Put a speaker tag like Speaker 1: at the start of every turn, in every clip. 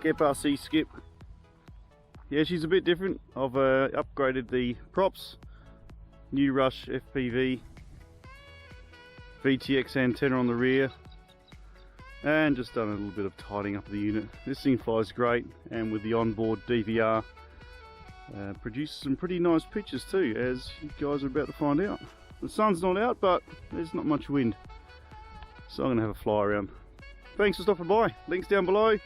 Speaker 1: Geprc skip. Yeah, she's a bit different. I've upgraded the props, new Rush FPV VTX antenna on the rear, and just done a little bit of tidying up of the unit. This thing flies great, and with the onboard DVR produces some pretty nice pictures too, as you guys are about to find out. The sun's not out, but there's not much wind, so I'm going to have a fly around. Thanks for stopping by. Links down below.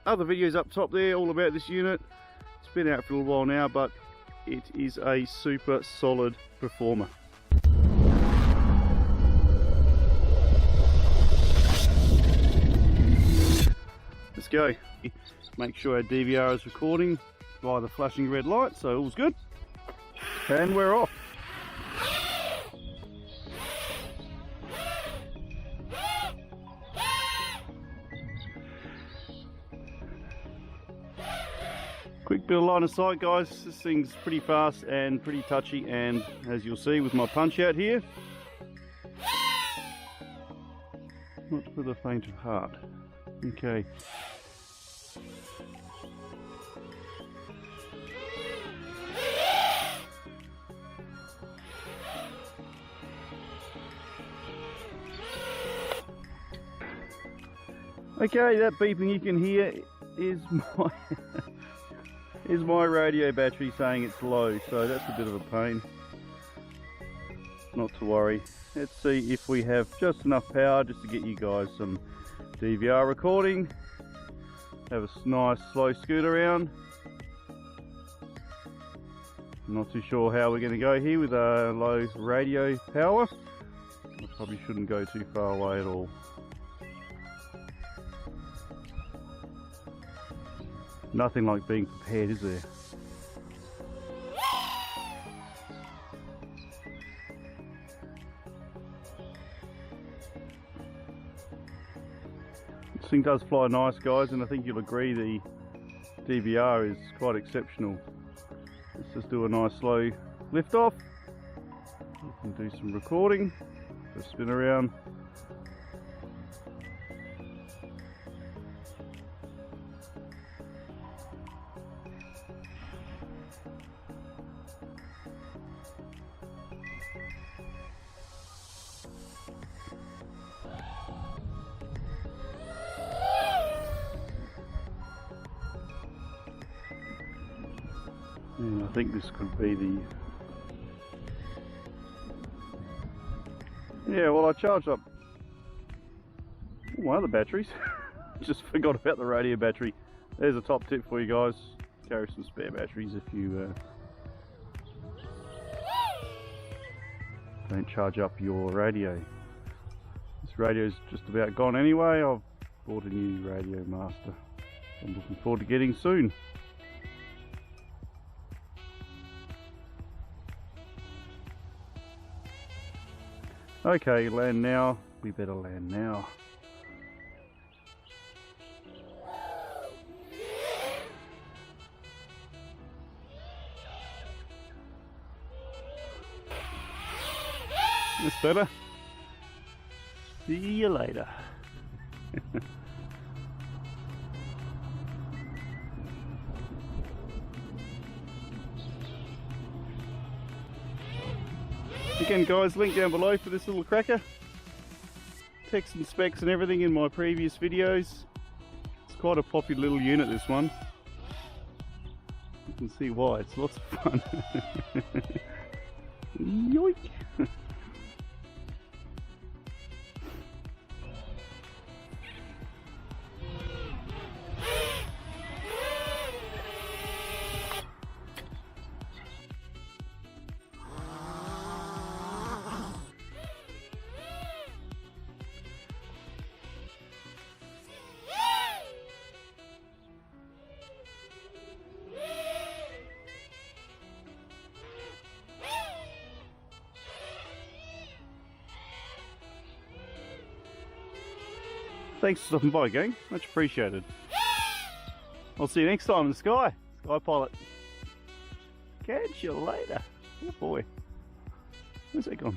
Speaker 1: Other videos up top there all about this unit. It's been out for a little while now, but it is a super solid performer. Let's go. Make sure our DVR is recording by the flashing red light, so all's good. And we're off. Quick bit of line of sight, guys. This thing's pretty fast and pretty touchy, and as you'll see with my punch out here, not for the faint of heart. Okay. Okay, that beeping you can hear is my is my radio battery saying it's low, so that's a bit of a pain. Not to worry. Let's see if we have just enough power just to get you guys some DVR recording. Have a nice slow scoot around. I'm not too sure how we're going to go here with a low radio power. I probably shouldn't go too far away at all. Nothing like being prepared, is there? This thing does fly nice, guys, and I think you'll agree the DVR is quite exceptional. Let's just do a nice slow lift off. We can do some recording. Just spin around. And I think this could be the... Yeah, well, I charged up one of the batteries. Just forgot about the radio battery. There's a top tip for you guys. Carry some spare batteries if you don't charge up your radio. This radio's just about gone anyway. I've bought a new radio master. I'm looking forward to getting soon. Okay, land now. We better land now. That's better. See you later. Again, guys, link down below for this little cracker. Text and specs and everything in my previous videos. It's quite a popular little unit, this one. You can see why, it's lots of fun. Yoink! Thanks for stopping by, gang. Much appreciated. I'll see you next time in the sky. Sky Pilot. Catch you later. Oh boy. Where's that gone?